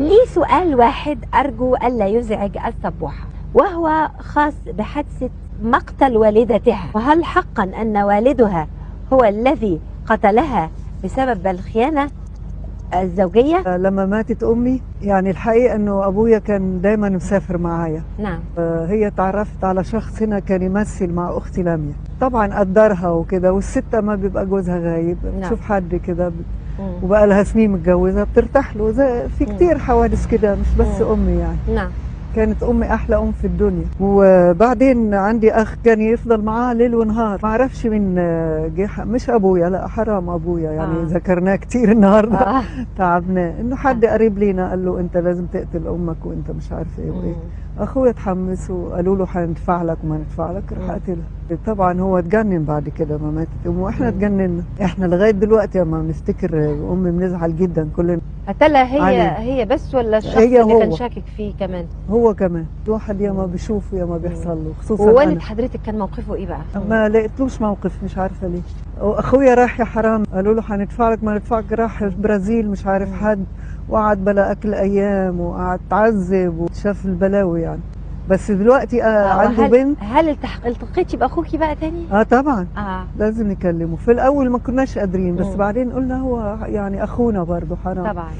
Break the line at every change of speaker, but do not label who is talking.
لي سؤال واحد أرجو ألا يزعج السبوحة، وهو خاص بحادثة مقتل والدتها، وهل حقا أن والدها هو الذي قتلها بسبب الخيانة الزوجية؟
لما ماتت أمي يعني الحقيقة أنه أبويا كان دايما مسافر معايا.
نعم.
هي تعرفت على شخص هنا كان يمثل مع أختي لميا، طبعا قدرها وكده، والستة ما بيبقى جوزها غايب تشوف حد كده وبقى لها سنين متجوزة بترتاح له، زي في كتير حوادث كده، مش بس أمي يعني.
نعم.
كانت أمي أحلى أم في الدنيا. وبعدين عندي أخ كان يفضل معاه ليل ونهار، ما أعرفش من مش أبويا، لا حرام أبويا يعني ذكرناه كتير النهاردة. تعبناه إنه حد قريب لينا قال له أنت لازم تقتل أمك وأنت مش عارف إيه وإيه. أخويا اتحمس وقالوا له هندفع لك وما ندفع لك، راح قتلها. طبعا هو اتجنن بعد كده ما ماتت أمه، وإحنا اتجننا. إحنا لغاية دلوقتي لما بنفتكر أمي بنزعل جدا كلنا.
قتلها هي بس ولا الشخص اللي كان شاكك فيه كمان؟
هو كمان. الواحد يا ما بيشوف يا ما بيحصل له، خصوصا
ووالد حضرتك كان موقفه ايه بقى؟
ما لقيتلوش موقف، مش عارفه ليه. واخويا راح يا حرام، قالوا له هندفع لك ما ندفعك، راح البرازيل مش عارف حد، وقعد بلا اكل ايام، وقعد تعذب وشاف البلاوي يعني. بس دلوقتي عنده بنت.
هل التقيتي باخوكي بقى تاني؟
طبعا. لازم نكلمه. في الاول ما كناش قادرين، بس بعدين قلنا هو يعني اخونا برضه حرام.
طبعا.